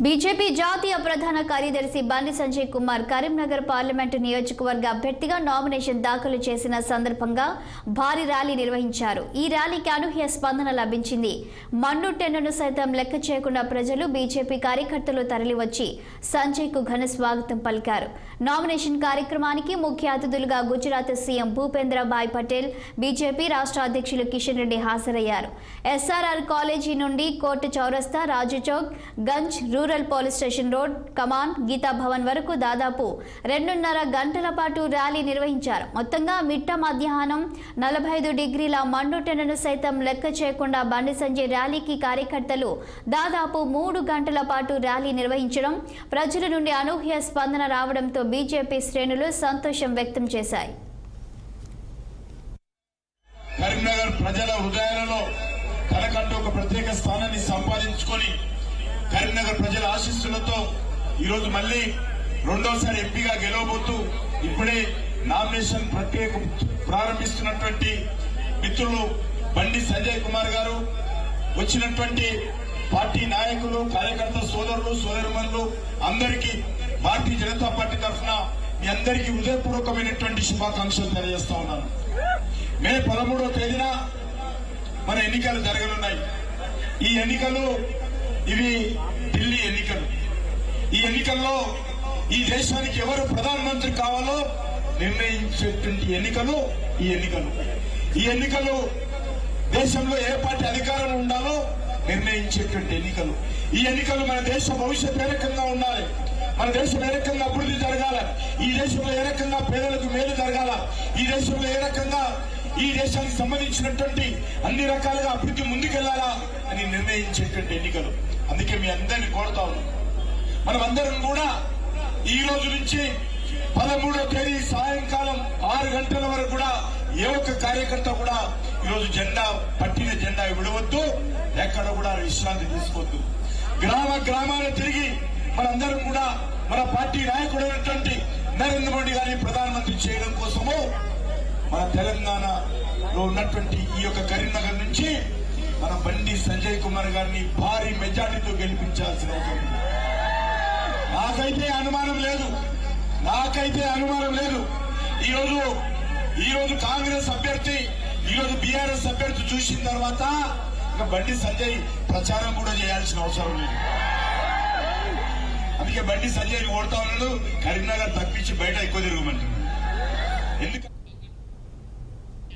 BJP జాతీయ ప్రధాన కార్యదర్శి బండి సంజయ్ కుమార్ కరీంనగర్ పార్లమెంటు నియోజకవర్గ అభ్యర్థిగా నామినేషన్ దాఖలు చేసిన సందర్భంగా భారీ ర్యాలీ నిర్వహించారు. ఈ ర్యాలీకి అనూహ్య స్పందన లభించింది. మన్ను టెన్నును సైతం లెక్క చేయకుండా ప్రజలు బీజేపీ కార్యకర్తలు తరలివచ్చి సంజయ్ కు ఘన స్వాగతం పలికారు. నామినేషన్ కార్యక్రమానికి ముఖ్య అతిథులుగా గుజరాత్ సీఎం భూపేంద్ర భాయ్ పటేల్, బీజేపీ రాష్ట్ర అధ్యక్షులు కిషన్ రెడ్డి హాజరయ్యారు. ఎస్ఆర్ఆర్ కాలేజీ నుండి కోర్టు చౌరస్తా, Raju Chowk, Ganj, rural police station road, Kaman, Geeta Bhavan వరకు దాదాపు 2.5 గంటల పాటు ర్యాలీ నిర్వహించారు. మొత్తంగా మిట్ట మధ్యాహ్నం 45 డిగ్రీల మండు టెన్నును సైతం లెక్క చేయకుండా బండి సంజయ్ ర్యాలీకి కార్యకర్తలు దాదాపు 3 గంటల పాటు ర్యాలీ నిర్వహించడం, ప్రజల నుండి అనూహ్య స్పందన రావడంతో బీజేపీ శ్రేణులు సంతోషం వ్యక్తం చేశాయి. కరీంనగర్ ప్రజల హృదయాలలో తనకంటూ ఒక ప్రత్యేక స్థానాన్ని సంపాదించుకొని కరీంనగర్ ప్రజల ఆశీస్సులతో ఈరోజు మళ్లీ రెండోసారి ఎంపీగా గెలవబోతూ ఇప్పుడే నామినేషన్ ప్రక్రియ ప్రారంభిస్తున్నటువంటి మిత్రులు బండి సంజయ్ కుమార్ గారు, వచ్చినటువంటి పార్టీ నాయకులు, కార్యకర్త సోదరులు, సోదరుమణులు అందరికీ భారతీయ జనతా పార్టీ తరఫున మీ అందరికీ హృదయపూర్వకమైనటువంటి శుభాకాంక్షలు తెలియజేస్తా ఉన్నాను. మే 13వ తేదీన మన ఎన్నికలు జరగనున్నాయి. ఈ ఎన్నికలు ఇవి ఢిల్లీ ఎన్నికలు. ఈ ఎన్నికల్లో ఈ దేశానికి ఎవరు ప్రధానమంత్రి కావాలో నిర్ణయించేటువంటి ఎన్నికలు ఈ ఎన్నికలు దేశంలో ఏ పార్టీ అధికారం ఉండాలో నిర్ణయించేటువంటి ఎన్నికలు. ఈ ఎన్నికలు మన దేశ భవిష్యత్తు ఏ రకంగా ఉండాలి, మన దేశం ఏ రకంగా అభివృద్ధి జరగాల, ఈ దేశంలో ఏ రకంగా పేదలకు మేలు జరగాల, ఈ దేశంలో ఏ రకంగా ఈ దేశానికి సంబంధించినటువంటి అన్ని రకాలుగా అభివృద్ధి ముందుకెళ్లాలా అని నిర్ణయించేటువంటి ఎన్నికలు. అందుకే మీ అందరినీ కోరుతా ఉన్నాం, మనమందరం కూడా ఈ రోజు నుంచి 13వ తేదీ సాయంకాలం 6 గంటల వరకు కూడా ఏ ఒక్క కార్యకర్త కూడా ఈరోజు పట్టిన జెండా విడవద్దు, ఎక్కడ కూడా విశ్రాంతి తీసుకోవద్దు. గ్రామాలు తిరిగి మనందరం కూడా మన పార్టీ నాయకుడైనటువంటి నరేంద్ర మోడీ గారిని ప్రధానమంత్రి చేయడం కోసము మన తెలంగాణలో ఉన్నటువంటి ఈ యొక్క కరీంనగర్ నుంచి మన బండి సంజయ్ కుమార్ గారిని భారీ మెజార్టీతో గెలిపించాల్సిన అవసరం ఉంది. నాకైతే అనుమానం లేదు. ఈరోజు కాంగ్రెస్ అభ్యర్థి, ఈరోజు బీఆర్ఎస్ అభ్యర్థి చూసిన తర్వాత ఇక బండి సంజయ్ ప్రచారం కూడా చేయాల్సిన అవసరం లేదు. అందుకే బండి సంజయ్ ఓడతా ఉన్నాడు, కరీంనగర్ తప్పించి బయట ఎక్కువ తిరగమంటున్నాడు. ఎందుకు